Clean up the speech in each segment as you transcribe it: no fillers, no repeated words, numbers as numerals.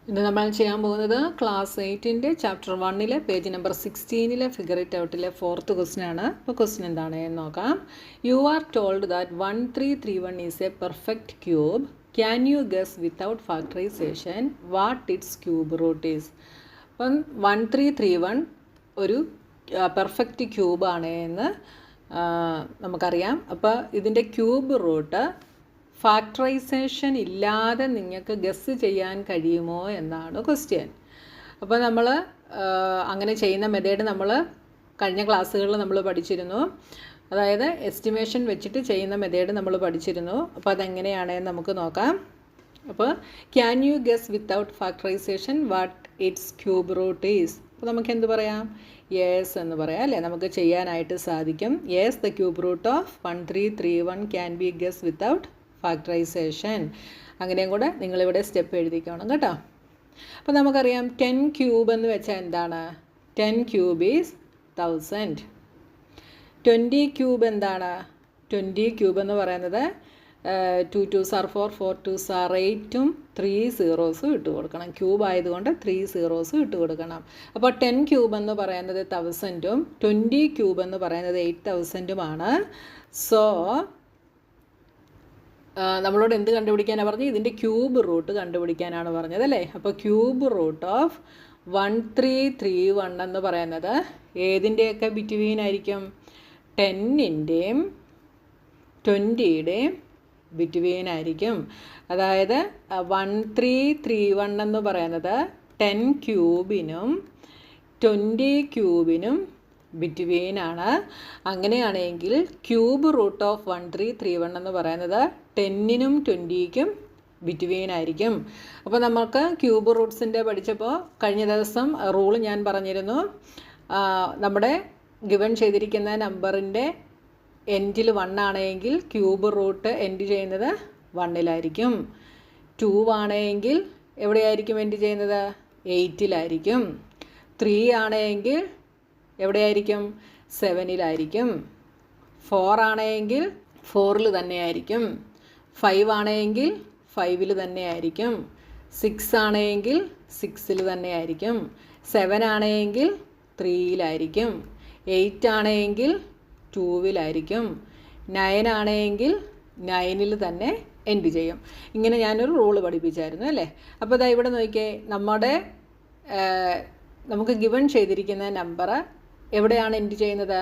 ഇന്ന് നമ്മൾ ചെയ്യാൻ പോകുന്നത് ക്ലാസ് 8-ൻ്റെ ചാപ്റ്റർ 1-ലെ പേജ് നമ്പർ 16-ലെ ഫിഗർ ഇറ്റ് ഔട്ടിലെ 4th ക്വസ്റ്റ്യൻ ആണ്. അപ്പോൾ ക്വസ്റ്റ്യൻ എന്താണ് എന്ന് നോക്കാം. You are told that 1331 is a perfect cube. Can you guess without factorisation what it's cube root is? അപ്പം 1331 ഒരു പെർഫെക്റ്റ് ക്യൂബാണ് എന്ന് നമുക്കറിയാം. അപ്പോൾ ഇതിൻ്റെ ക്യൂബ് റൂട്ട് ഫാക്ടറൈസേഷൻ ഇല്ലാതെ നിങ്ങൾക്ക് ഗസ് ചെയ്യാൻ കഴിയുമോ എന്നാണ് ക്വസ്റ്റ്യൻ. അപ്പോൾ നമ്മൾ അങ്ങനെ ചെയ്യുന്ന മെത്തേഡ് നമ്മൾ കഴിഞ്ഞ ക്ലാസ്സുകളിൽ നമ്മൾ പഠിച്ചിരുന്നു. അതായത് എസ്റ്റിമേഷൻ വെച്ചിട്ട് ചെയ്യുന്ന മെത്തേഡ് നമ്മൾ പഠിച്ചിരുന്നു. അപ്പോൾ അതെങ്ങനെയാണെന്ന് നമുക്ക് നോക്കാം. അപ്പോൾ can you guess without factorisation what it's cube root is? അപ്പോൾ നമുക്ക് എന്ത് പറയാം? യെസ് എന്ന് പറയാം അല്ലേ? നമുക്ക് ചെയ്യാനായിട്ട് സാധിക്കും. Yes, the cube root of 1331 can be guess without factorization. അങ്ങനെയും കൂടെ നിങ്ങളിവിടെ സ്റ്റെപ്പ് എഴുതിക്കണം കേട്ടോ. അപ്പോൾ നമുക്കറിയാം 10 ക്യൂബ് എന്ന് വെച്ചാൽ എന്താണ്? 10 ക്യൂബ് ഈസ് 1000. 20 ക്യൂബ് എന്താണ്? 20 ക്യൂബ് എന്ന് പറയുന്നത് 2 2s are 4, 4 2s are 8-ഉം 3 zeros ഇട്ട് കൊടുക്കണം. ക്യൂബ് ആയതുകൊണ്ട് 3 zeros ഇട്ട് കൊടുക്കണം. അപ്പോൾ 10 ക്യൂബ് എന്ന് പറയുന്നത് 1000-ഉം 20 ക്യൂബ് എന്ന് പറയുന്നത് 8000-ഉമാണ്. സോ നമ്മളോട് എന്ത് കണ്ടുപിടിക്കാനാണ് പറഞ്ഞത്? ഇതിൻ്റെ ക്യൂബ് റൂട്ട് കണ്ടുപിടിക്കാനാണ് പറഞ്ഞത് അല്ലേ? അപ്പോൾ ക്യൂബ് റൂട്ട് ഓഫ് 1331 എന്ന് പറയുന്നത് ഏതിൻ്റെയൊക്കെ ബിറ്റ്വീൻ ആയിരിക്കും? 10-ൻ്റെയും 20-യുടെയും ബിറ്റ്വീൻ ആയിരിക്കും. അതായത് 1331 എന്ന് പറയുന്നത് 10 ക്യൂബിനും 20 ക്യൂബിനും ബിറ്റ്വീനാണ്. അങ്ങനെയാണെങ്കിൽ ക്യൂബ് റൂട്ട് ഓഫ് 1331 എന്ന് പറയുന്നത് 10-നും 20-ക്കും ബിറ്റ്വീൻ ആയിരിക്കും. അപ്പോൾ നമുക്ക് ക്യൂബ് റൂട്ട്സിൻ്റെ പഠിച്ചപ്പോൾ കഴിഞ്ഞ ദിവസം റൂള് ഞാൻ പറഞ്ഞിരുന്നു. നമ്മുടെ ഗിവൺ ചെയ്തിരിക്കുന്ന നമ്പറിൻ്റെ എൻഡിൽ 1 ആണെങ്കിൽ ക്യൂബ് റൂട്ട് എൻഡ് ചെയ്യുന്നത് 1-ലായിരിക്കും. 2 ആണെങ്കിൽ എവിടെയായിരിക്കും എൻഡ് ചെയ്യുന്നത്? 8-ലായിരിക്കും. 3 ആണെങ്കിൽ എവിടെയായിരിക്കും? 7-ലായിരിക്കും. 4 ആണെങ്കിൽ 4-ൽ തന്നെയായിരിക്കും. 5 ആണെങ്കിൽ 5-ൽ തന്നെയായിരിക്കും. 6 ആണെങ്കിൽ 6-ൽ തന്നെയായിരിക്കും. 7 ആണെങ്കിൽ 3-ലായിരിക്കും. 8 ആണെങ്കിൽ 2-ലായിരിക്കും. 9 ആണെങ്കിൽ 9-ൽ തന്നെ എൻഡ് ചെയ്യും. ഇങ്ങനെ ഞാനൊരു റൂള് പഠിപ്പിച്ചായിരുന്നു അല്ലേ? അപ്പോൾ ഇതാ ഇവിടെ നോക്കിയേ, നമുക്ക് ഗിവൺ ചെയ്തിരിക്കുന്ന നമ്പർ എവിടെയാണ് എൻഡ് ചെയ്യുന്നത്?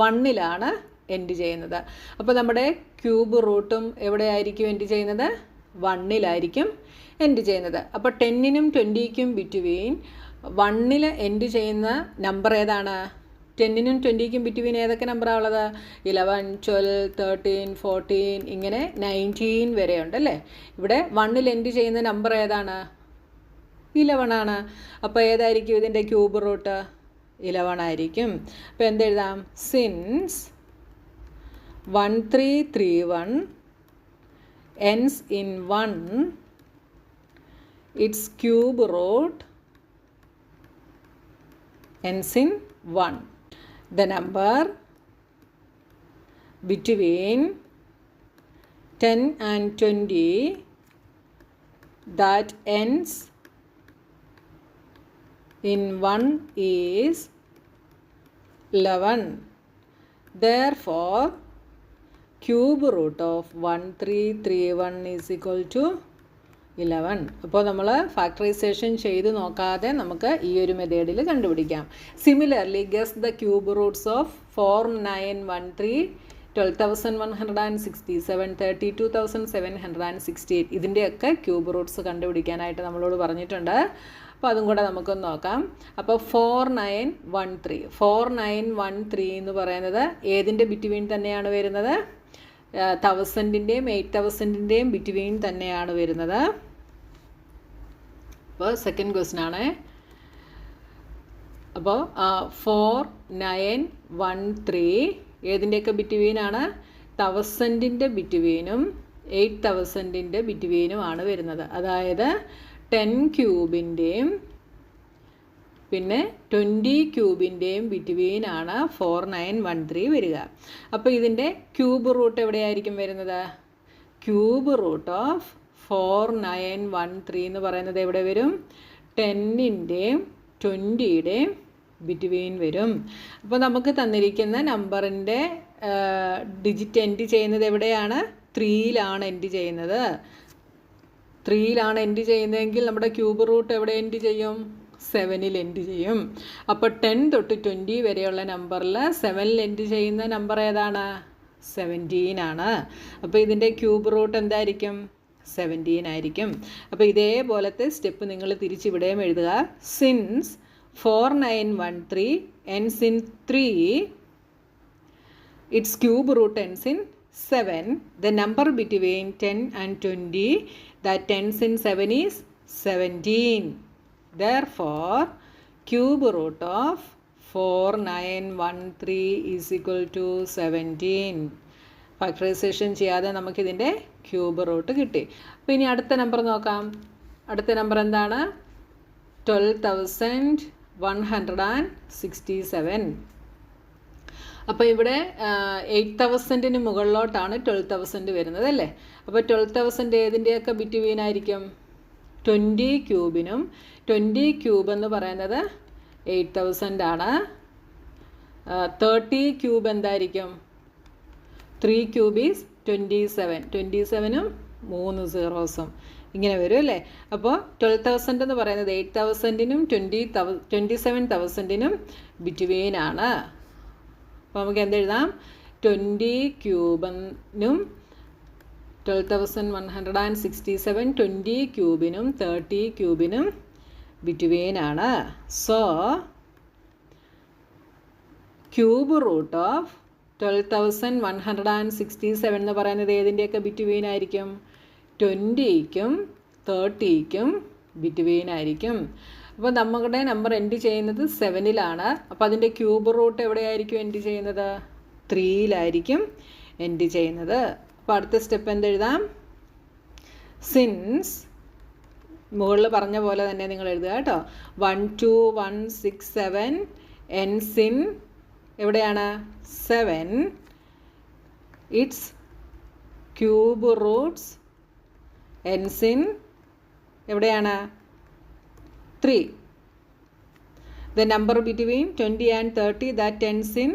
1-ലാണ് എൻഡ് ചെയ്യുന്നത്. അപ്പോൾ നമ്മുടെ ക്യൂബ് റൂട്ടും എവിടെയായിരിക്കും എൻഡ് ചെയ്യുന്നത്? 1-ലായിരിക്കും എൻഡ് ചെയ്യുന്നത്. അപ്പോൾ 10-നും 20-ക്കും ബിറ്റ്വീൻ 1-ൽ എൻഡ് ചെയ്യുന്ന നമ്പർ ഏതാണ്? 10-നും 20-ക്കും ബിറ്റ്വീൻ ഏതൊക്കെ നമ്പറാണ് ഉള്ളത്? 11, 12, 13, 14 ഇങ്ങനെ 19 വരെ ഉണ്ടല്ലേ? ഇവിടെ 1-ൽ എൻഡ് ചെയ്യുന്ന നമ്പർ ഏതാണ്? 11 ആണ്. അപ്പോൾ ഏതായിരിക്കും ഇതിൻ്റെ ക്യൂബ് റൂട്ട്? 11 ആയിരിക്കും. അപ്പോൾ എന്തെഴുതാം? Since 1331 ends in 1, its cube root ends in 1. The number between 10 and 20 that ends in 1 is 11. Therefore, cube root of 1331 is equal to 11. അപ്പോൾ നമ്മൾ ഫാക്ടറൈസേഷൻ ചെയ്ത് നോക്കാതെ നമുക്ക് ഈ ഒരു മെത്തേഡിൽ കണ്ടുപിടിക്കാം. Similarly guess the cube Roots of 4913, 12167, 32768 ഇതിൻ്റെയൊക്കെ ക്യൂബ് റൂട്ട്സ് കണ്ടുപിടിക്കാനായിട്ട് നമ്മളോട് പറഞ്ഞിട്ടുണ്ട്. അപ്പോൾ അതും കൂടെ നമുക്കൊന്ന് നോക്കാം. അപ്പോൾ 4913 എന്ന് പറയുന്നത് ഏതിൻ്റെ ബിറ്റ്വീൻ തന്നെയാണ് വരുന്നത്? 1000-ൻ്റെയും 8000-ൻ്റെയും ബിറ്റ്വീൻ തന്നെയാണ് വരുന്നത്. അപ്പോൾ സെക്കൻഡ് ക്വസ്റ്റ്യൻ ആണ്. അപ്പോൾ 4913 ഏതിൻ്റെയൊക്കെ ബിറ്റ്വീനാണ്? 1000-ൻ്റെ ബിറ്റ്വീനും 8000-ൻ്റെ ബിറ്റ്വീനുമാണ് വരുന്നത്. അതായത് 10 ക്യൂബിൻ്റെയും പിന്നെ 20 ക്യൂബിൻ്റെയും ബിറ്റ്വീനാണ് 4913 വരിക. അപ്പോൾ ഇതിൻ്റെ ക്യൂബ് റൂട്ട് എവിടെയായിരിക്കും വരുന്നത്? ക്യൂബ് റൂട്ട് ഓഫ് 4913 എന്ന് പറയുന്നത് എവിടെ വരും? 10ൻ്റെയും 20യുടെയും ബിറ്റ്വീൻ വരും. അപ്പോൾ നമുക്ക് തന്നിരിക്കുന്ന നമ്പറിൻ്റെ ഡിജിറ്റ് എൻഡ് ചെയ്യുന്നത് എവിടെയാണ്? 3യിലാണ് എൻഡ് ചെയ്യുന്നത്. 3യിലാണ് എൻഡ് ചെയ്യുന്നതെങ്കിൽ നമ്മുടെ ക്യൂബ് റൂട്ട് എവിടെ എൻഡ് ചെയ്യും? 7ൽ എൻഡ് ചെയ്യും. അപ്പോൾ 10 തൊട്ട് 20 വരെയുള്ള നമ്പറിൽ 7ൽ എൻഡ് ചെയ്യുന്ന നമ്പർ ഏതാണ്? 17 ആണ്. അപ്പോൾ ഇതിൻ്റെ ക്യൂബ് റൂട്ട് എന്തായിരിക്കും? 17 ആയിരിക്കും. അപ്പോൾ ഇതേപോലത്തെ സ്റ്റെപ്പ് നിങ്ങൾ തിരിച്ചിവിടെയും എഴുതുക. Since 4913 ends in 3, its cube root ends in 7, the number between 10 and 20 that ends in 7 is 17. Therefore, cube root of 4913 is equal to 17. Factorisation ചെയ്യാതെ നമുക്കിതിൻ്റെ ക്യൂബ് റൂട്ട് കിട്ടി. അപ്പോൾ ഇനി അടുത്ത നമ്പർ നോക്കാം. അടുത്ത നമ്പർ എന്താണ്? 12,167. അപ്പോൾ ഇവിടെ 8,000 മുകളിലോട്ടാണ് 12,000 വരുന്നത് അല്ലേ? അപ്പോൾ 12,000 ഏതിൻ്റെയൊക്കെ ബിറ്റ്വീൻ ആയിരിക്കും? 20 ക്യൂബിനും 20 ക്യൂബ് എന്ന് പറയുന്നത് 8,000 ആണ്. 30 ക്യൂബ് എന്തായിരിക്കും? 3 ക്യൂബ് ഈസ് 27. 27ഉം 3 സീറോസും ഇങ്ങനെ വരും അല്ലേ? അപ്പോൾ 12,000 എന്ന് പറയുന്നത് 8,000നും 27,000നും ബിറ്റ്വീൻ ആണ്. അപ്പോൾ നമുക്ക് എന്തെഴുതാം? 20 ക്യൂബിനും 12,167 20 ക്യൂബിനും 30 ക്യൂബിനും ബിറ്റ്വീൻ ആണ്. സോ ക്യൂബ് റൂട്ട് ഓഫ് 12,167 എന്ന് പറയുന്നത് ഏതിൻ്റെയൊക്കെ ബിറ്റ്വീൻ ആയിരിക്കും? 20ക്കും 30ക്കും ബിറ്റ്വീൻ ആയിരിക്കും. അപ്പോൾ നമ്മുടെ നമ്പർ എൻഡ് ചെയ്യുന്നത് 7ലാണ്. അപ്പോൾ അതിൻ്റെ ക്യൂബ് റൂട്ട് എവിടെയായിരിക്കും എൻഡ് ചെയ്യുന്നത്? 3യിലായിരിക്കും എൻഡ് ചെയ്യുന്നത്. അപ്പോൾ അടുത്ത സ്റ്റെപ്പ് എന്തെഴുതാം? സിൻസ് മുകളിൽ പറഞ്ഞ പോലെ തന്നെ നിങ്ങൾ എഴുതുക കേട്ടോ. 12167 ends in എവിടെയാണ്? 7. It's cube Roots ends in എവിടെയാണ്? 3. The number between 20 and 30 that ends in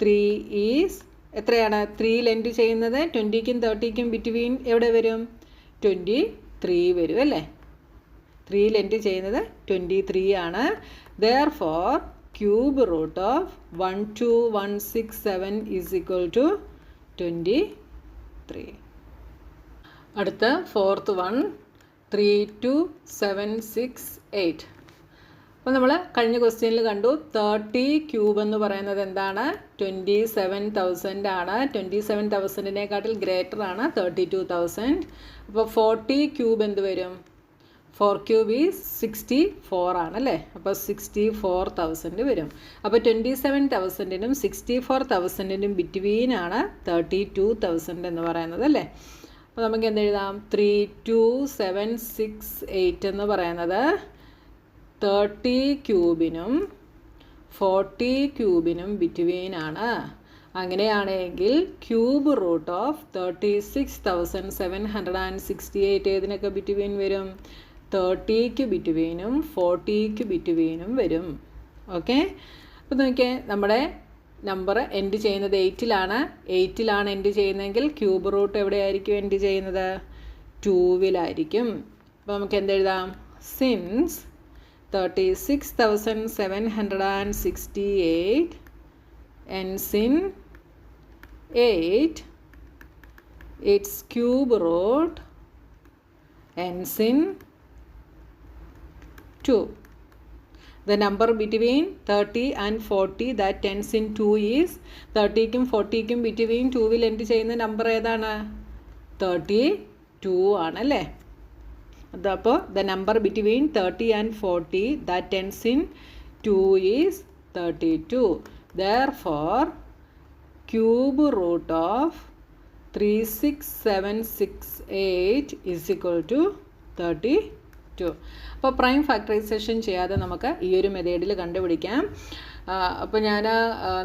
3 is എത്രയാണ്? 3ൽ എൻഡ് ചെയ്യുന്നത് 20ക്കും 30ക്കും ബിറ്റ്വീൻ എവിടെ വരും? 23 വരും അല്ലേ? 3ൽ എൻഡ് ചെയ്യുന്നത് 23 ആണ്. Therefore, cube root of 12167 is equal to 23. അടുത്ത ഫോർത്ത് വൺ 32768. അപ്പോൾ നമ്മൾ കഴിഞ്ഞ ക്വസ്റ്റ്യനിൽ കണ്ടു 30 ക്യൂബ് എന്ന് പറയുന്നത് എന്താണ്? 27,000 ആണ്. 27,000-നേക്കാട്ടിൽ ഗ്രേറ്റർ ആണ് 32,000. അപ്പോൾ 40 ക്യൂബ് എന്ത് വരും? 4 ക്യൂബ് ഈസ് 64 ആണല്ലേ? അപ്പോൾ 64,000 വരും. അപ്പോൾ 27,000നും 64,000നും ബിറ്റ്വീൻ ആണ് 32,000 എന്ന് പറയുന്നത് അല്ലേ? അപ്പോൾ നമുക്ക് എന്തെഴുതാം? 32768 എന്ന് പറയുന്നത് 30 ക്യൂബിനും 40 ക്യൂബിനും ബിറ്റ്വീൻ ആണ്. അങ്ങനെയാണെങ്കിൽ ക്യൂബ് റൂട്ട് ഓഫ് 36,768 ഏതിനൊക്കെ ബിറ്റ്വീൻ വരും? 30ക്ക് ബിറ്റ്വീനും 40ക്ക് ബിറ്റ്വീനും വരും. ഓക്കെ, അപ്പോൾ നോക്കിയേ, നമ്മുടെ നമ്പർ എൻഡ് ചെയ്യുന്നത് 8ലാണ്. 8ലാണ് എൻഡ് ചെയ്യുന്നതെങ്കിൽ ക്യൂബ് റൂട്ട് എവിടെയായിരിക്കും എൻഡ് ചെയ്യുന്നത്? 2വിലായിരിക്കും. അപ്പോൾ നമുക്ക് എന്തെഴുതാം? Since 36,768 ends in 8, its cube root ends in 2. The number between 30 and 40 that ends in 2 is 30ക്കും 40ക്കും ബിറ്റ്വീൻ 2വിൽ എൻഡ് ചെയ്യുന്ന നമ്പർ ഏതാണ്? 32 ആണല്ലേ? അതപ്പോൾ the number between 30 and 40 that ends in 2 is 32. Therefore, cube root of 36768 is equal to 32. അപ്പോൾ prime factorisation ചെയ്യാതെ നമുക്ക് ഈ ഒരു മെത്തേഡിൽ കണ്ടുപിടിക്കാം. അപ്പോൾ ഞാൻ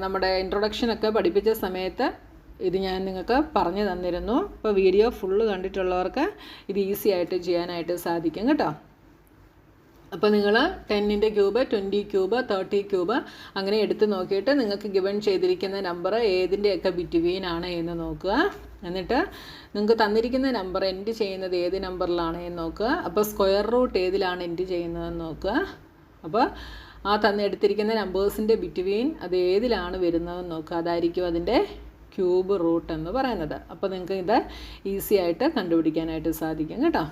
നമ്മുടെ ഇൻട്രൊഡക്ഷനൊക്കെ പഠിപ്പിച്ച സമയത്ത് ഇത് ഞാൻ നിങ്ങൾക്ക് പറഞ്ഞു തന്നിരുന്നു. അപ്പോൾ വീഡിയോ ഫുള്ള് കണ്ടിട്ടുള്ളവർക്ക് ഇത് ഈസി ആയിട്ട് ചെയ്യാനായിട്ട് സാധിക്കും കേട്ടോ. അപ്പോൾ നിങ്ങൾ 10ൻ്റെ ക്യൂബ്, 20 ക്യൂബ്, 30 ക്യൂബ് അങ്ങനെ എടുത്ത് നോക്കിയിട്ട് നിങ്ങൾക്ക് ഗിവൺ ചെയ്തിരിക്കുന്ന നമ്പർ ഏതിൻ്റെയൊക്കെ ബിറ്റ്വീൻ ആണ് എന്ന് നോക്കുക. എന്നിട്ട് നിങ്ങൾക്ക് തന്നിരിക്കുന്ന നമ്പർ എൻഡ് ചെയ്യുന്നത് ഏത് നമ്പറിലാണ് എന്ന് നോക്കുക. അപ്പോൾ സ്ക്വയർ റൂട്ട് ഏതിലാണ് എൻഡ് ചെയ്യുന്നതെന്ന് നോക്കുക. അപ്പോൾ ആ എടുത്തിരിക്കുന്ന നമ്പേഴ്സിൻ്റെ ബിറ്റ്വീൻ അത് ഏതിലാണ് വരുന്നതെന്ന് നോക്കുക. അതായിരിക്കും അതിൻ്റെ ക്യൂബ് റൂട്ട് എന്ന് പറയുന്നത്. അപ്പോൾ നിങ്ങൾക്ക് ഇത് ഈസി ആയിട്ട് കണ്ടുപിടിക്കാനായിട്ട് സാധിക്കും കേട്ടോ.